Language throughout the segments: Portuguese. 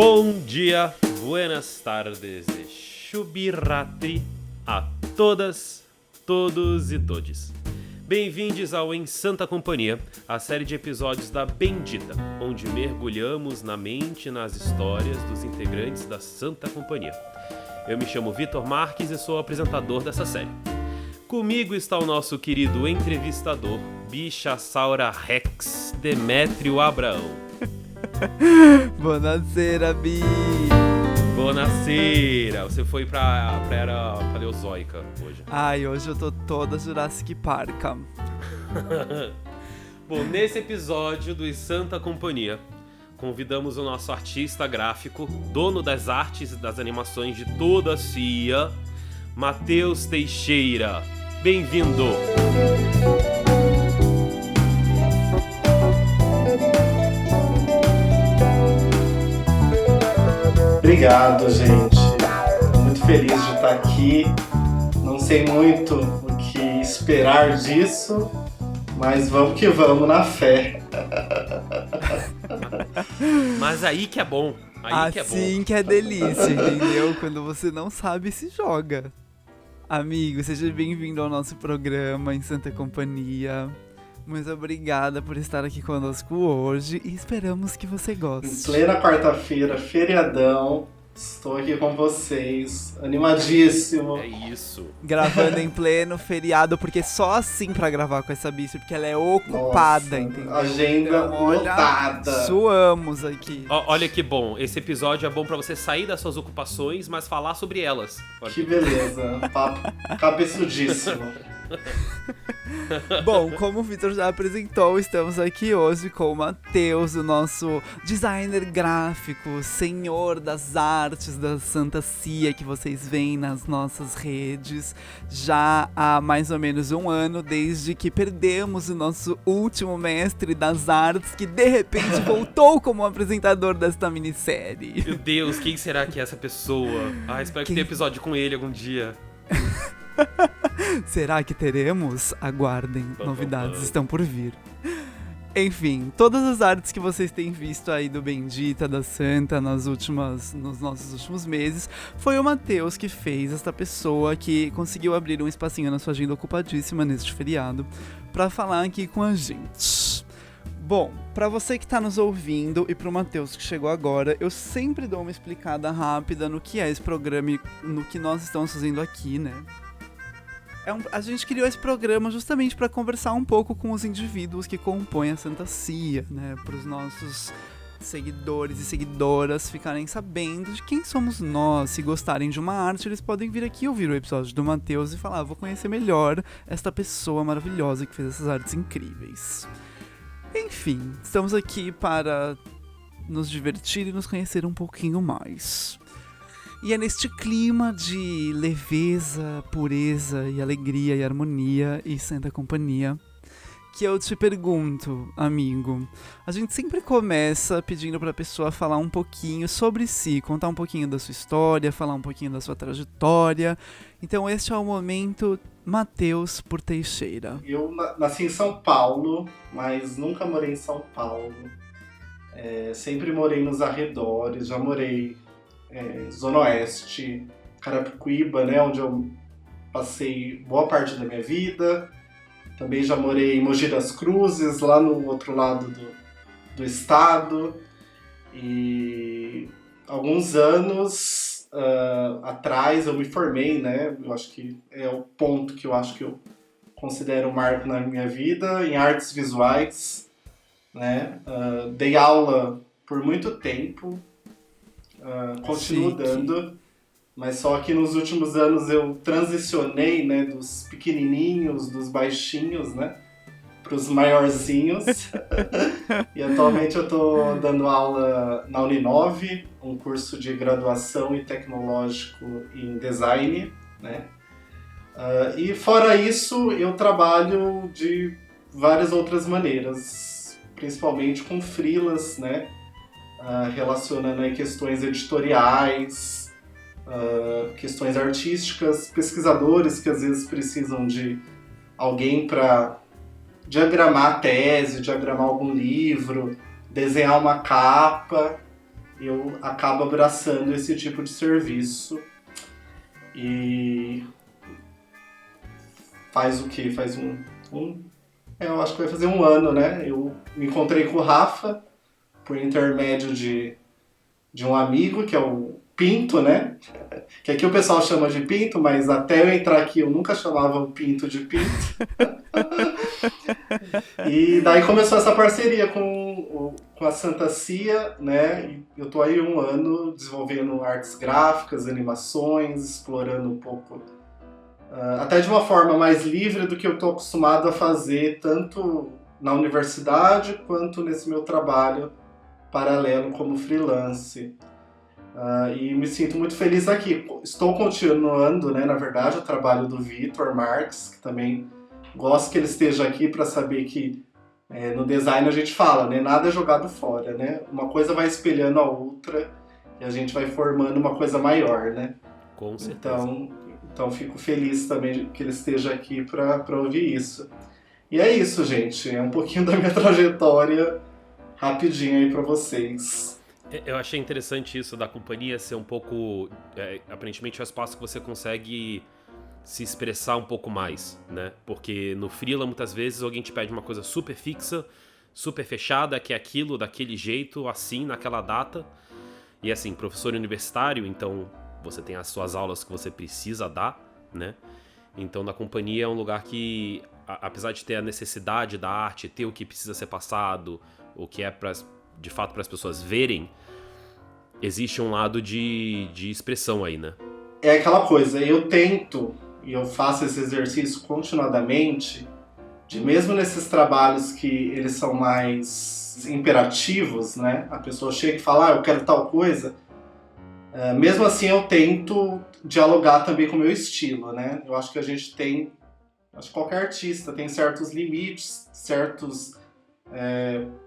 Bom dia, buenas tardes e shubirratri a todas, todos e todes. Bem-vindos ao Em Santa Companhia, a série de episódios da Bendita, onde mergulhamos na mente e nas histórias dos integrantes da Santa Companhia. Eu me chamo Vitor Marques e sou o apresentador dessa série. Comigo está o nosso querido entrevistador, Bichasaura Rex, Demétrio Abraão. Buonasera, Bi! Buonasera! Você foi pra era paleozoica hoje. Ai, hoje eu tô toda Jurassic Park. Bom, nesse episódio do Em Santa Companhia, convidamos o nosso artista gráfico, dono das artes e das animações de toda a CIA, Matheus Teixeira. Bem-vindo! Obrigado, gente. Muito feliz de estar aqui. Não sei muito o que esperar disso, mas vamos que vamos na fé. Mas aí que é bom. Aí assim que é delícia, entendeu? Quando você não sabe, se joga. Amigo, seja bem-vindo ao nosso programa Em Santa Companhia. Muito obrigada por estar aqui conosco hoje e esperamos que você goste. Em plena quarta-feira, feriadão, estou aqui com vocês, animadíssimo. É isso. Gravando em pleno feriado, porque só assim pra gravar com essa bicha, porque ela é ocupada, Nossa, entendeu? agenda então, olha, lotada. Suamos aqui. Olha que bom, esse episódio é bom pra você sair das suas ocupações, mas falar sobre elas. Olha Que beleza, papo cabeçudíssimo. Bom, como o Vitor já apresentou, estamos aqui hoje com o Matheus, o nosso designer gráfico, senhor das artes da Santa Cia, que vocês veem nas nossas redes já há mais ou menos um ano, desde que perdemos o nosso último mestre das artes, que de repente voltou como apresentador desta minissérie. Meu Deus, quem será que é essa pessoa? Espero que tenha episódio com ele algum dia. Será que teremos? Aguardem, novidades estão por vir. Enfim, todas as artes que vocês têm visto aí do Bendita, da Santa, nos nossos últimos meses, foi o Matheus que fez, esta pessoa que conseguiu abrir um espacinho na sua agenda ocupadíssima neste feriado, pra falar aqui com a gente. Bom, pra você que tá nos ouvindo e pro Matheus que chegou agora, eu sempre dou uma explicada rápida no que é esse programa e no que nós estamos fazendo aqui, né? A gente criou esse programa justamente para conversar um pouco com os indivíduos que compõem a Santa Cia, né? Para os nossos seguidores e seguidoras ficarem sabendo de quem somos nós. Se gostarem de uma arte, eles podem vir aqui ouvir o episódio do Matheus e falar: vou conhecer melhor esta pessoa maravilhosa que fez essas artes incríveis. Enfim, estamos aqui para nos divertir e nos conhecer um pouquinho mais. E é neste clima de leveza, pureza e alegria e harmonia e santa companhia que eu te pergunto, amigo. A gente sempre começa pedindo pra pessoa falar um pouquinho sobre si, contar um pouquinho da sua história, falar um pouquinho da sua trajetória. Então este é o momento Matheus por Teixeira. Eu nasci em São Paulo, mas nunca morei em São Paulo. Sempre morei nos arredores, já morei Zona Oeste, Carapicuíba, né, onde eu passei boa parte da minha vida. Também já morei em Mogi das Cruzes, lá no outro lado do estado. E alguns anos atrás eu me formei, né? Eu acho que é o ponto que eu considero um marco na minha vida, em artes visuais, né? Dei aula por muito tempo. Continuo dando, mas só que nos últimos anos eu transicionei, né, dos pequenininhos, dos baixinhos, né, para os maiorzinhos. E atualmente eu estou dando aula na Uninove, um curso de graduação e tecnológico em design, né. E fora isso eu trabalho de várias outras maneiras, principalmente com freelas, né. Relacionando aí questões editoriais, questões artísticas, pesquisadores que às vezes precisam de alguém para diagramar a tese, diagramar algum livro, desenhar uma capa. eu acabo abraçando esse tipo de serviço. E faz o quê? Eu acho que vai fazer um ano, né? Eu me encontrei com o Rafa por intermédio de um amigo, que é o Pinto, né? Que aqui o pessoal chama de Pinto, mas até eu entrar aqui eu nunca chamava o Pinto de Pinto. E daí começou essa parceria com a Santa Cia, né? E eu tô aí 1 ano desenvolvendo artes gráficas, animações, explorando um pouco, até de uma forma mais livre do que eu tô acostumado a fazer, tanto na universidade quanto nesse meu trabalho paralelo como freelance. E me sinto muito feliz aqui. Estou continuando, né, na verdade, o trabalho do Vitor Marques, que também gosto que ele esteja aqui para saber que no design a gente fala, né, nada é jogado fora, né? Uma coisa vai espelhando a outra e a gente vai formando uma coisa maior, né? Com certeza. Então fico feliz também que ele esteja aqui para ouvir isso. E é isso, gente. É um pouquinho da minha trajetória rapidinho aí para vocês. Eu achei interessante isso da companhia ser um pouco... aparentemente é um espaço que você consegue se expressar um pouco mais, né? Porque no freela, muitas vezes, alguém te pede uma coisa super fixa, super fechada, que é aquilo, daquele jeito, assim, naquela data. E assim, professor universitário, então você tem as suas aulas que você precisa dar, né? Então, na companhia é um lugar que, apesar de ter a necessidade da arte, ter o que precisa ser passado, o que é de fato para as pessoas verem, existe um lado de expressão aí, né? É aquela coisa, eu tento, e eu faço esse exercício continuadamente, de mesmo nesses trabalhos que eles são mais imperativos, né? A pessoa chega e fala, eu quero tal coisa. Mesmo assim eu tento dialogar também com o meu estilo, né? Eu acho que a gente tem, acho que qualquer artista tem certos limites, certos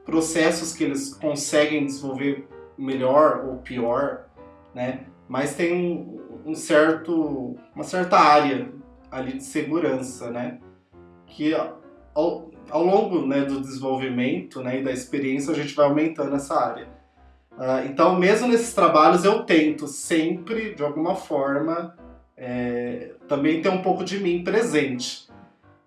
processos que eles conseguem desenvolver melhor ou pior, né? Mas tem uma certa área ali de segurança, né? Que ao longo, né, do desenvolvimento, né, e da experiência a gente vai aumentando essa área. Então, mesmo nesses trabalhos, eu tento sempre, de alguma forma, também ter um pouco de mim presente.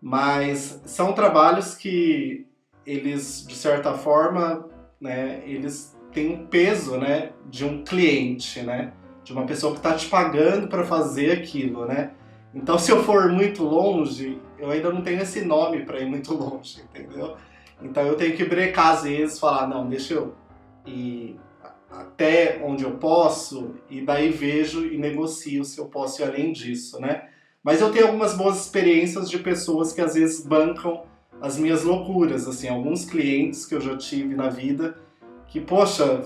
Mas são trabalhos que eles, de certa forma, né, eles têm um peso, né, de um cliente, né, de uma pessoa que está te pagando para fazer aquilo, né. Então, se eu for muito longe, eu ainda não tenho esse nome para ir muito longe, entendeu? Então, eu tenho que brecar às vezes, falar, não, deixa eu ir até onde eu posso, e daí vejo e negocio se eu posso ir além disso, né. Mas eu tenho algumas boas experiências de pessoas que às vezes bancam as minhas loucuras, assim, alguns clientes que eu já tive na vida que, poxa,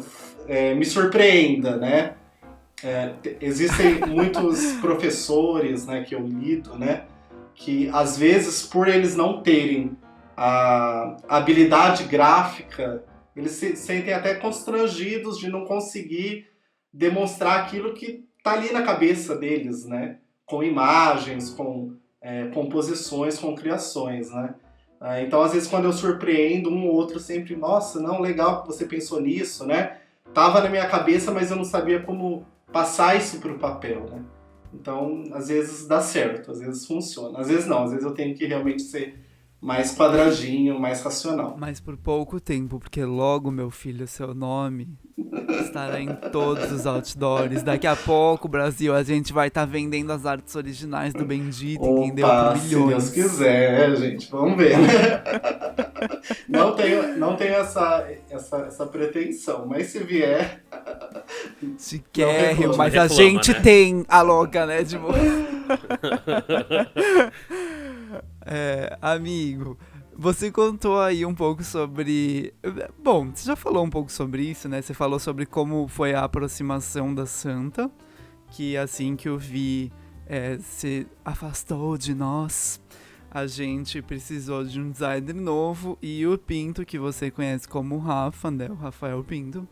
me surpreenda, né? Existem muitos professores, né, que eu lido, né, que às vezes por eles não terem a habilidade gráfica, eles se sentem até constrangidos de não conseguir demonstrar aquilo que está ali na cabeça deles, né? Com imagens, com composições, com criações, né? Então, às vezes, quando eu surpreendo um ou outro, sempre, nossa, não, legal que você pensou nisso, né? Tava na minha cabeça, mas eu não sabia como passar isso para o papel, né? Então, às vezes dá certo, às vezes funciona. Às vezes não, às vezes eu tenho que realmente ser mais quadradinho, mais racional. Mas por pouco tempo, porque logo, meu filho, seu nome estará em todos os outdoors. Daqui a pouco, Brasil, a gente vai estar vendendo as artes originais do Bendito, entendeu? Por milhões. Se Deus quiser, gente, vamos ver, né? Não tenho essa pretensão, mas se vier... Chiquérrimo, mas a gente, né, tem a louca, né? Tipo... amigo, você contou aí um pouco sobre... Bom, você já falou um pouco sobre isso, né? Você falou sobre como foi a aproximação da Santa, que assim que o Vi se afastou de nós, a gente precisou de um designer novo, e o Pinto, que você conhece como Rafa, né? O Rafael Pinto,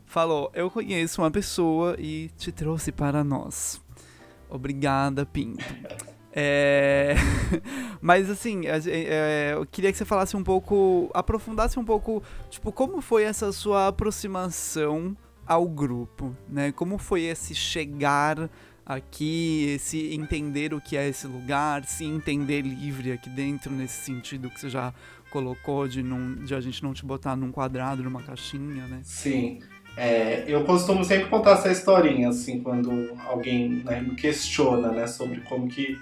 falou, eu conheço uma pessoa e te trouxe para nós. Obrigada, Pinto. Mas assim, eu queria que você falasse um pouco, aprofundasse um pouco, tipo, como foi essa sua aproximação ao grupo, né? Como foi esse chegar aqui, esse entender o que é esse lugar, se entender livre aqui dentro, nesse sentido que você já colocou de a gente não te botar num quadrado, numa caixinha, né? Sim. Eu costumo sempre contar essa historinha, assim, quando alguém, né, me questiona, né, sobre como que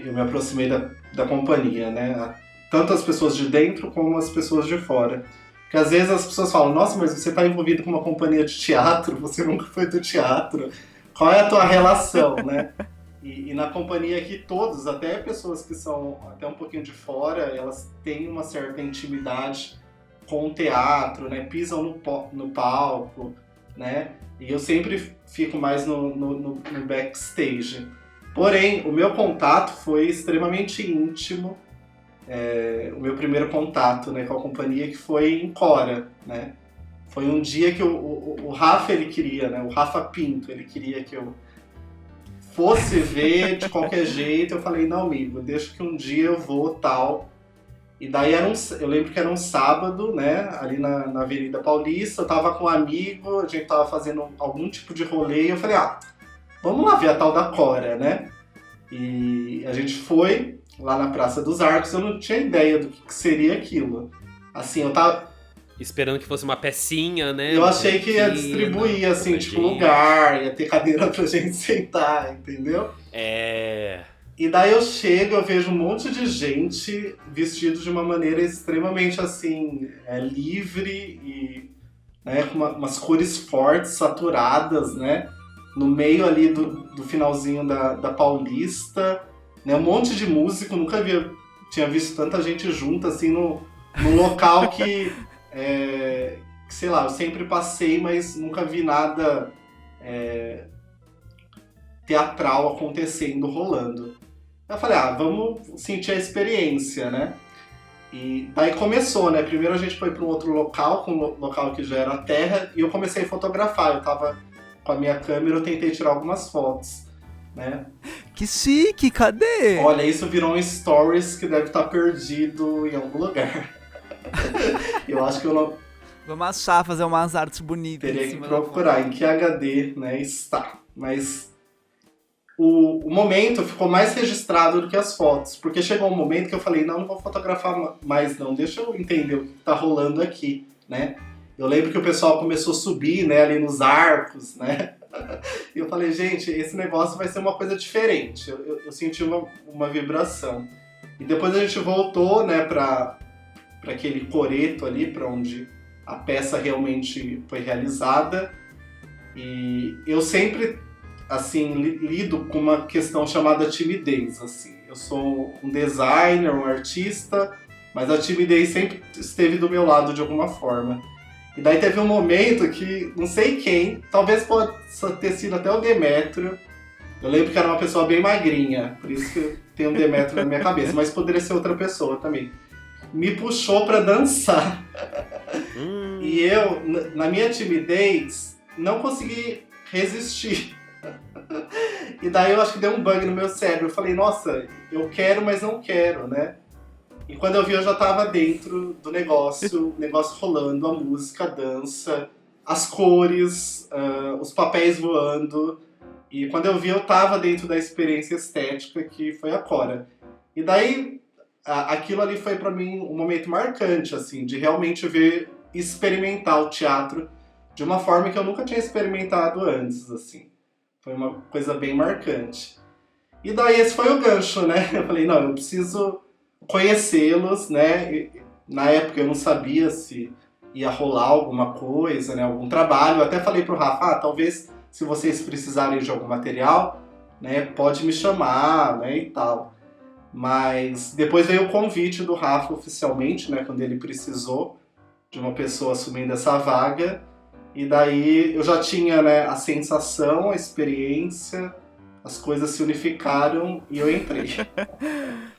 eu me aproximei da companhia, né? Tanto as pessoas de dentro como as pessoas de fora. Porque às vezes as pessoas falam, nossa, mas você está envolvido com uma companhia de teatro, você nunca foi do teatro. Qual é a tua relação, né? E na companhia aqui todos, até pessoas que são até um pouquinho de fora, elas têm uma certa intimidade com o teatro, né? Pisam no palco, né? E eu sempre fico mais no backstage. Porém, o meu contato foi extremamente íntimo. O meu primeiro contato, né, com a companhia, que foi em Cora, né? Foi um dia que o Rafa, ele queria, né? O Rafa Pinto, ele queria que eu fosse ver de qualquer jeito. Eu falei, não, amigo, deixa que um dia eu vou, tal. E daí eu lembro que era um sábado, né, ali na Avenida Paulista, eu tava com um amigo, a gente tava fazendo algum tipo de rolê, e eu falei, vamos lá ver a tal da Cora, né? E a gente foi lá na Praça dos Arcos, eu não tinha ideia do que seria aquilo. Assim, eu tava esperando que fosse uma pecinha, né? Eu achei que ia distribuir, assim, tipo, lugar, ia ter cadeira pra gente sentar, entendeu? E daí eu chego, eu vejo um monte de gente vestido de uma maneira extremamente, assim, livre e, né, com umas cores fortes, saturadas, né? No meio ali do finalzinho da Paulista, né? Um monte de músico, nunca tinha visto tanta gente junta, assim, no local que sei lá, eu sempre passei, mas nunca vi nada teatral acontecendo, rolando. Eu falei, vamos sentir a experiência, né? E daí começou, né? Primeiro a gente foi para um outro local, um local que já era terra, e eu comecei a fotografar. Eu tava com a minha câmera, eu tentei tirar algumas fotos, né? Que chique, cadê? Olha, isso virou um stories que deve estar perdido em algum lugar. Eu acho que eu não... Vamos achar, fazer umas artes bonitas. Teria que procurar em que HD, né, está. Mas o momento ficou mais registrado do que as fotos. Porque chegou um momento que eu falei, não vou fotografar mais não. Deixa eu entender o que está rolando aqui, né? Eu lembro que o pessoal começou a subir, né, ali nos arcos, né? E eu falei, gente, esse negócio vai ser uma coisa diferente. Eu senti uma vibração. E depois a gente voltou, né, para aquele coreto ali, para onde a peça realmente foi realizada. E eu sempre, assim, lido com uma questão chamada timidez, assim. Eu sou um designer, um artista, mas a timidez sempre esteve do meu lado de alguma forma. E daí teve um momento que, não sei quem, talvez possa ter sido até o Demétrio. Eu lembro que era uma pessoa bem magrinha, por isso que eu tenho um Demétrio na minha cabeça, mas poderia ser outra pessoa também. Me puxou pra dançar. E eu, na minha timidez, não consegui resistir. E daí eu acho que deu um bug no meu cérebro. Eu falei, nossa, eu quero, mas não quero, né? E quando eu vi, eu já tava dentro do negócio, o negócio rolando, a música, a dança, as cores, os papéis voando. E quando eu vi, eu tava dentro da experiência estética que foi a Cora. E daí, aquilo ali foi pra mim um momento marcante, assim, de realmente ver, experimentar o teatro de uma forma que eu nunca tinha experimentado antes, assim. Foi uma coisa bem marcante. E daí esse foi o gancho, né? Eu falei, não, eu preciso conhecê-los, né? E, na época eu não sabia se ia rolar alguma coisa, né? Algum trabalho. Eu até falei pro Rafa, talvez se vocês precisarem de algum material, né? Pode me chamar, né? E tal. Mas depois veio o convite do Rafa oficialmente, né? Quando ele precisou de uma pessoa assumindo essa vaga. E daí eu já tinha, né, a sensação, a experiência, as coisas se unificaram e eu entrei.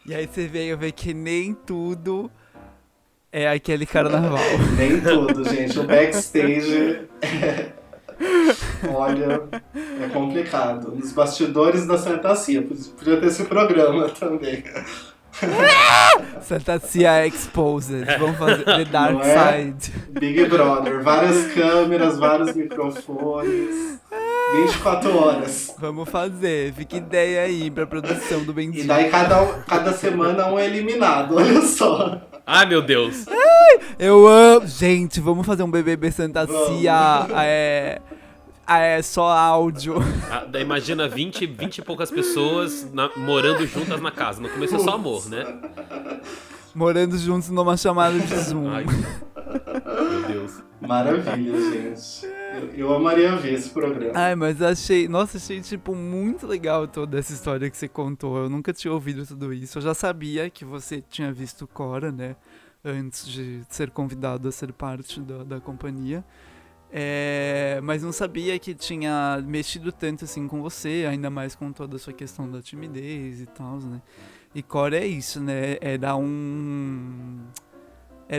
E aí você veio ver que nem tudo é aquele carnaval. Nem tudo, gente. O backstage olha, é complicado. Nos bastidores da Santa Cia. Podia ter esse programa também. Santa Cia Exposed. Vamos fazer The Dark Não é? Side. Big Brother, várias câmeras, vários microfones, 24 horas. Vamos fazer. Fica ideia aí pra produção do E Bendito. daí cada semana um é eliminado, olha só. Ai, meu Deus. Eu amo. Gente, vamos fazer um BBB Santa Vamos. Cia. Só áudio. Daí imagina 20 e poucas pessoas morando juntas na casa. No começo é só amor, né? Morando juntos numa chamada de Zoom. Ai, meu Deus. Maravilha, gente. Eu amaria ver esse programa. Ai, mas achei, tipo, muito legal toda essa história que você contou. Eu nunca tinha ouvido tudo isso. Eu já sabia que você tinha visto Cora, né? Antes de ser convidado a ser parte da companhia. Mas não sabia que tinha mexido tanto assim com você, ainda mais com toda a sua questão da timidez e tal, né? E Cora é isso, né? Era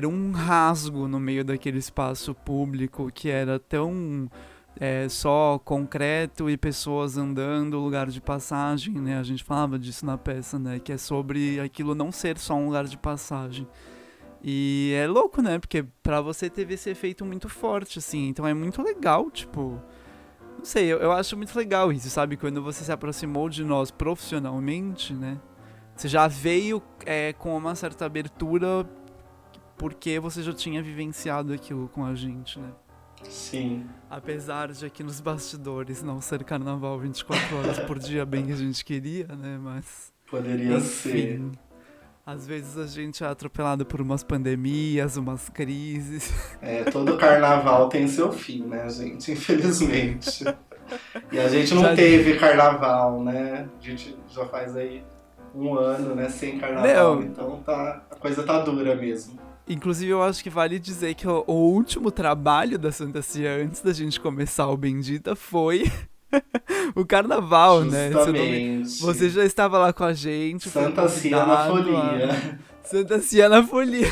um rasgo no meio daquele espaço público que era tão só concreto e pessoas andando, lugar de passagem, né? A gente falava disso na peça, né? Que é sobre aquilo não ser só um lugar de passagem. E é louco, né? Porque pra você teve esse efeito muito forte, assim. Então é muito legal, tipo... Não sei, eu acho muito legal isso, sabe? Quando você se aproximou de nós profissionalmente, né? Você já veio com uma certa abertura porque você já tinha vivenciado aquilo com a gente, né? Sim. Apesar de aqui nos bastidores não ser carnaval 24 horas por dia, bem que a gente queria, né? Mas... Poderia ser. Enfim... Às vezes a gente é atropelado por umas pandemias, umas crises. Todo carnaval tem seu fim, né, gente? Infelizmente. E a gente não Já teve carnaval, né? A gente já faz aí 1 ano, né, sem carnaval. Meu. Então a coisa tá dura mesmo. Inclusive, eu acho que vale dizer que o último trabalho da Santa Cia, antes da gente começar o Bendita, foi o carnaval, né? Justamente. Você já estava lá com a gente. Santa Cia na folia. Santa Cia na folia.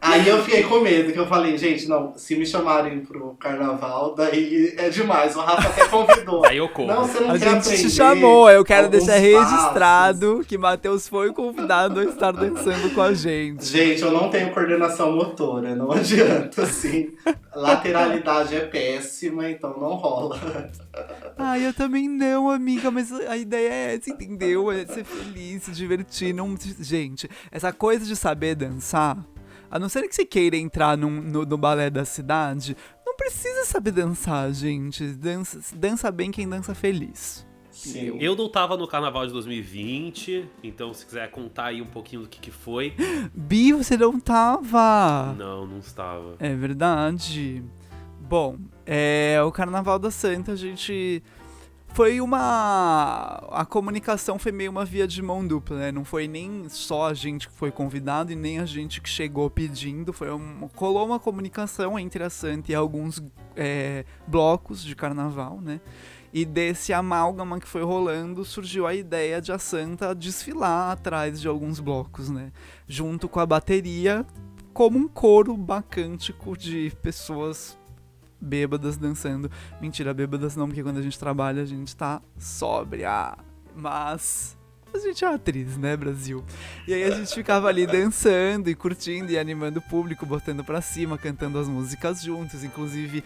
Aí eu fiquei com medo, que eu falei, gente, não, se me chamarem pro carnaval, daí é demais. O Rafa até convidou. Aí eu corro. Não, você não A quer gente te aprender chamou, eu quero alguns deixar passos. registrado que Matheus foi convidado a estar dançando com a gente. Gente, eu não tenho coordenação motora, não adianta, assim. Lateralidade é péssima, então não rola. Ai, eu também não, amiga, mas a ideia é essa, entendeu? É ser feliz, se divertir. Não... Gente, essa coisa de saber dançar, a não ser que você queira entrar no balé da cidade, não precisa saber dançar, gente. Dança bem quem dança feliz. Sim. Eu não tava no carnaval de 2020, então se quiser contar aí um pouquinho do que foi. Bi, você não tava. Não estava. É verdade. Bom, o Carnaval da Santa, a gente... A comunicação foi meio uma via de mão dupla, né? Não foi nem só a gente que foi convidado e nem a gente que chegou pedindo. Colou uma comunicação entre a Santa e alguns blocos de carnaval, né? E desse amálgama que foi rolando, surgiu a ideia de a Santa desfilar atrás de alguns blocos, né? Junto com a bateria, como um coro bacântico de pessoas bêbadas dançando. Mentira, bêbadas não, porque quando a gente trabalha a gente tá sóbria. Mas a gente é atriz, né, Brasil? E aí a gente ficava ali dançando e curtindo e animando o público, botando pra cima, cantando as músicas juntos. Inclusive,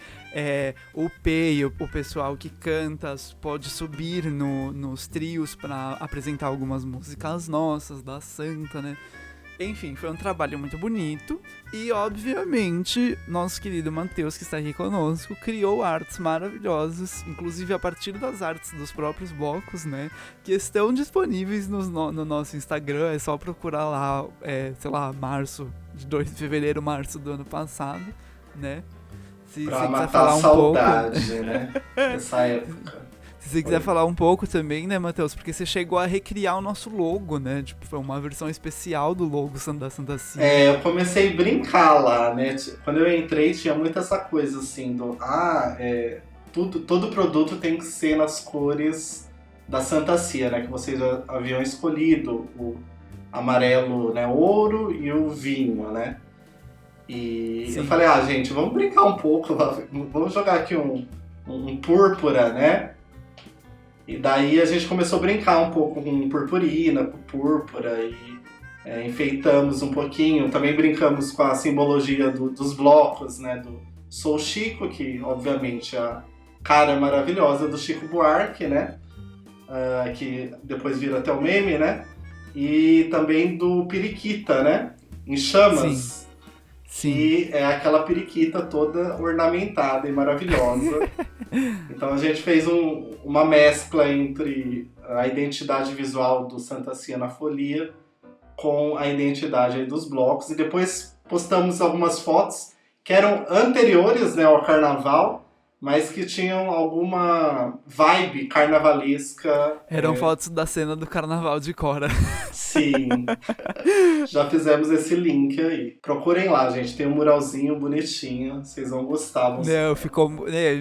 o P, o pessoal que canta, pode subir nos trios pra apresentar algumas músicas nossas, da Santa, né? Enfim, foi um trabalho muito bonito e, obviamente, nosso querido Matheus, que está aqui conosco, criou artes maravilhosas, inclusive a partir das artes dos próprios blocos, né, que estão disponíveis no nosso Instagram. É só procurar lá, sei lá, fevereiro, março do ano passado, né, se Pra você quiser matar falar a um saudade, pouco. né, dessa época. Se você quiser falar um pouco também, né, Matheus? Porque você chegou a recriar o nosso logo, né? Tipo, foi uma versão especial do logo da Santa Cia. Eu comecei a brincar lá, né? Quando eu entrei, tinha muito essa coisa assim do... todo produto tem que ser nas cores da Santa Cia, né? Que vocês já haviam escolhido. O amarelo, né? Ouro e o vinho, né? E Sim. eu falei, gente, vamos brincar um pouco lá. Vamos jogar aqui um púrpura, né? E daí a gente começou a brincar um pouco com purpurina, com púrpura e enfeitamos um pouquinho. Também brincamos com a simbologia dos blocos, né? Do Sou Chico, que obviamente a cara maravilhosa do Chico Buarque, né? Que depois vira até o meme, né? E também do Periquita, né? Em chamas. Sim. Que é aquela periquita toda ornamentada e maravilhosa. Então a gente fez uma mescla entre a identidade visual do Santa Cia na Folia com a identidade aí dos blocos. E depois postamos algumas fotos que eram anteriores, né, ao carnaval, mas que tinham alguma vibe carnavalesca. Eram fotos da cena do carnaval de Cora. Sim. Já fizemos esse link aí. Procurem lá, gente. Tem um muralzinho bonitinho. Vocês vão gostar.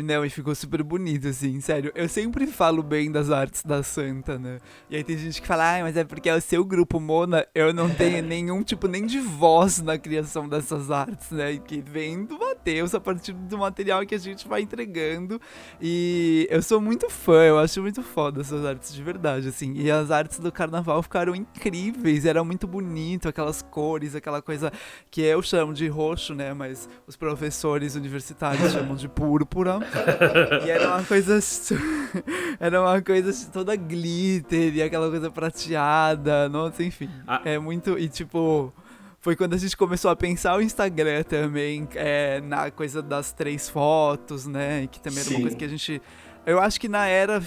Não, e ficou super bonito, assim, sério. Eu sempre falo bem das artes da Santa, né? E aí tem gente que fala, mas é porque é o seu grupo, Mona. Eu não tenho nenhum tipo nem de voz na criação dessas artes, né? E que vem do Matheus a partir do material que a gente vai entregando. E eu sou muito fã, eu acho muito foda essas artes de verdade, assim. E as artes do carnaval ficaram incríveis, era muito bonito, aquelas cores, aquela coisa que eu chamo de roxo, né? Mas os professores universitários chamam de púrpura. E era uma coisa toda glitter e aquela coisa prateada, nossa, enfim. É muito, e tipo... Foi quando a gente começou a pensar o Instagram também, na coisa das 3 fotos, né? E que também era uma coisa que a gente... Eu acho que na era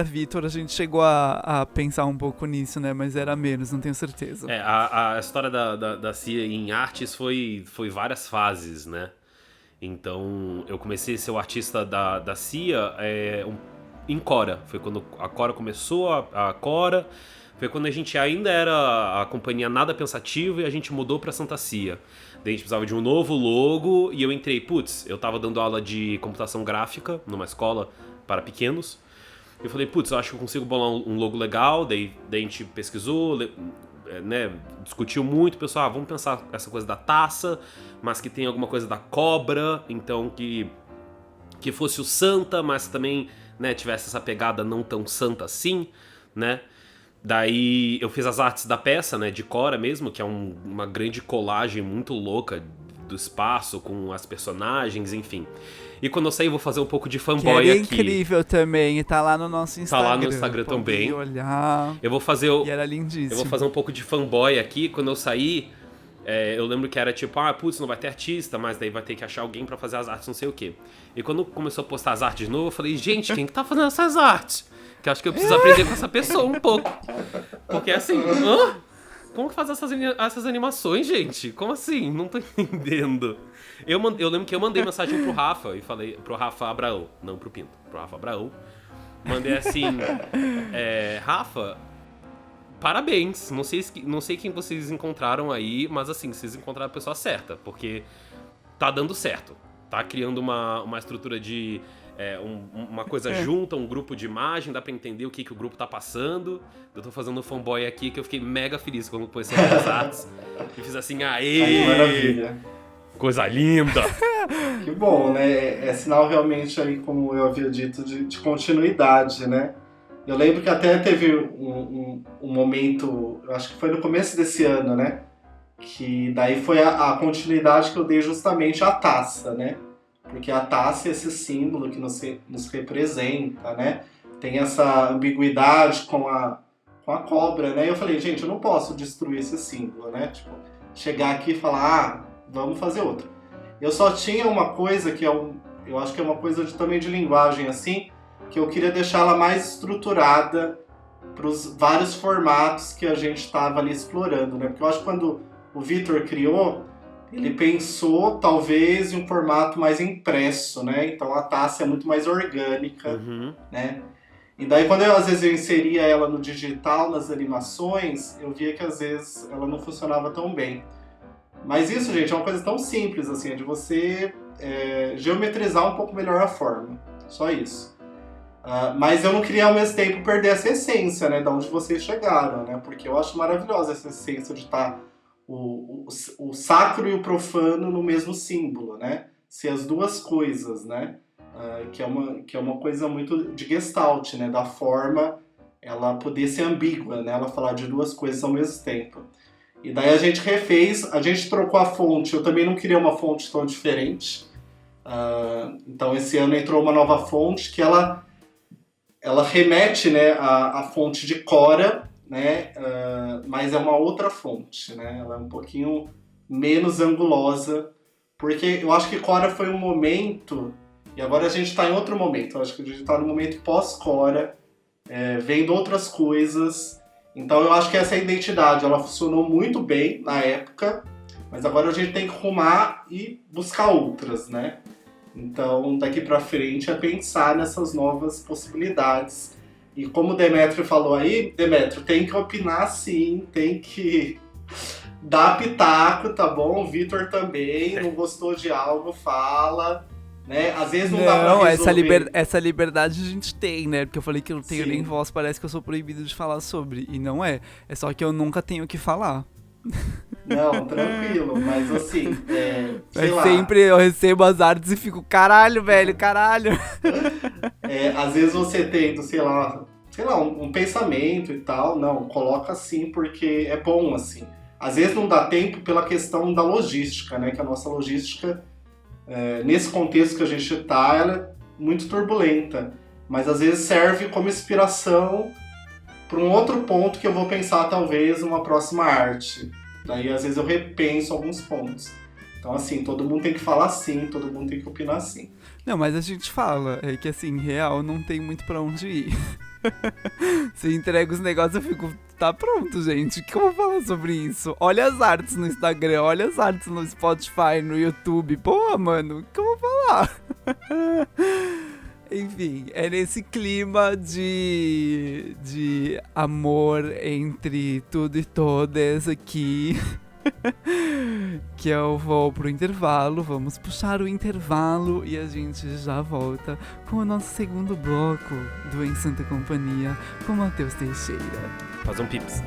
Vitor a gente chegou a pensar um pouco nisso, né? Mas era menos, não tenho certeza. A história da Cia em artes foi várias fases, né? Então, eu comecei a ser o artista da Cia em Cora. Foi quando a Cora começou, a Cora... Foi quando a gente ainda era a companhia Nada Pensativa e a gente mudou pra Santa Cia. Daí a gente precisava de um novo logo e eu entrei, eu tava dando aula de computação gráfica numa escola para pequenos. Eu falei, eu acho que eu consigo bolar um logo legal. Daí a gente pesquisou, né, discutiu muito, pessoal, vamos pensar essa coisa da taça, mas que tem alguma coisa da cobra, então que fosse o Santa, mas também, né, tivesse essa pegada não tão santa assim, né? Daí eu fiz as artes da peça, né, de Cora mesmo, que é uma grande colagem muito louca do espaço, com as personagens, enfim. E quando eu sair, eu vou fazer um pouco de fanboy que aqui. Incrível também, e tá lá no nosso Instagram. Tá lá no Instagram também. Olhar. Eu vou fazer e era lindíssimo. Eu vou fazer um pouco de fanboy aqui. Quando eu sair, eu lembro que era tipo, não vai ter artista, mas daí vai ter que achar alguém pra fazer as artes, não sei o quê. E quando começou a postar as artes de novo, eu falei, gente, quem que tá fazendo essas artes? Que eu acho que eu preciso aprender com essa pessoa um pouco. Porque assim, como que faz essas animações, gente? Como assim? Não tô entendendo. Eu lembro que eu mandei mensagem pro Rafa e falei, pro Rafa Abraão, não pro Pinto, pro Rafa Abraão. Mandei assim, Rafa, parabéns. Não sei quem vocês encontraram aí, mas assim, vocês encontraram a pessoa certa, porque tá dando certo. Tá criando uma estrutura de... uma coisa junta, um grupo de imagem, dá pra entender o que o grupo tá passando. Eu tô fazendo um fanboy aqui que eu fiquei mega feliz quando pôs essas artes. E fiz assim, aê! Maravilha. Coisa linda! Que bom, né? É sinal realmente aí, como eu havia dito, de continuidade, né? Eu lembro que até teve um momento, eu acho que foi no começo desse ano, né? Que daí foi a continuidade que eu dei justamente à taça, né? Porque a taça é esse símbolo que nos representa, né? Tem essa ambiguidade com a cobra, né? E eu falei, gente, eu não posso destruir esse símbolo, né? Tipo, chegar aqui e falar, vamos fazer outro. Eu só tinha uma coisa que eu acho que é uma coisa também de linguagem, assim, que eu queria deixar ela mais estruturada para os vários formatos que a gente estava ali explorando, né? Porque eu acho que quando o Vitor criou, ele pensou, talvez, em um formato mais impresso, né? Então a taça é muito mais orgânica, né? E daí, quando às vezes eu inseria ela no digital, nas animações, eu via que às vezes ela não funcionava tão bem. Mas isso, gente, é uma coisa tão simples, assim, é de você geometrizar um pouco melhor a forma. Só isso. Mas eu não queria, ao mesmo tempo, perder essa essência, né? De onde vocês chegaram, né? Porque eu acho maravilhosa essa essência de estar o sacro e o profano no mesmo símbolo, né? Ser as duas coisas, né? que é uma coisa muito de Gestalt, né? Da forma ela poder ser ambígua, né? Ela falar de duas coisas ao mesmo tempo. E daí a gente refez, a gente trocou a fonte. Eu também não queria uma fonte tão diferente. Então esse ano entrou uma nova fonte que ela remete, né, à fonte de Cora, né? Mas é uma outra fonte, né? Ela é um pouquinho menos angulosa, porque eu acho que Cora foi um momento, e agora a gente está em outro momento. Eu acho que a gente está no momento pós-Cora, vendo outras coisas. Então eu acho que essa identidade, ela funcionou muito bem na época, mas agora a gente tem que arrumar e buscar outras, né? Então daqui pra frente é pensar nessas novas possibilidades. E como o Demétrio falou aí, Demétrio, tem que opinar sim, tem que dar pitaco, tá bom? O Vitor também, não gostou de algo, fala... Né? Às vezes não dá pra resolver. Essa liberdade a gente tem, né? Porque eu falei que eu não tenho Sim. nem voz, parece que eu sou proibido de falar sobre. E não é. É só que eu nunca tenho o que falar. Não, tranquilo, mas assim, sei lá. Sempre eu recebo as artes e fico, caralho, velho, caralho. Às vezes você tendo, sei lá, um pensamento e tal, não, coloca assim porque é bom, assim. Às vezes não dá tempo pela questão da logística, né? Que a nossa logística... nesse contexto que a gente está, ela é muito turbulenta, mas às vezes serve como inspiração para um outro ponto que eu vou pensar talvez numa próxima arte. Daí às vezes eu repenso alguns pontos. Então assim, todo mundo tem que falar sim, todo mundo tem que opinar sim. Não, mas a gente fala, é que assim, real não tem muito pra onde ir. Você entrega os negócios, eu fico, tá pronto, gente, o que eu vou falar sobre isso? Olha as artes no Instagram, olha as artes no Spotify, no YouTube, pô, mano, o que eu vou falar? Enfim, é nesse clima de amor entre tudo e todas aqui que eu vou pro intervalo. Vamos puxar o intervalo e a gente já volta com o nosso segundo bloco do Em Santa Companhia com Matheus Teixeira. Faz um pips.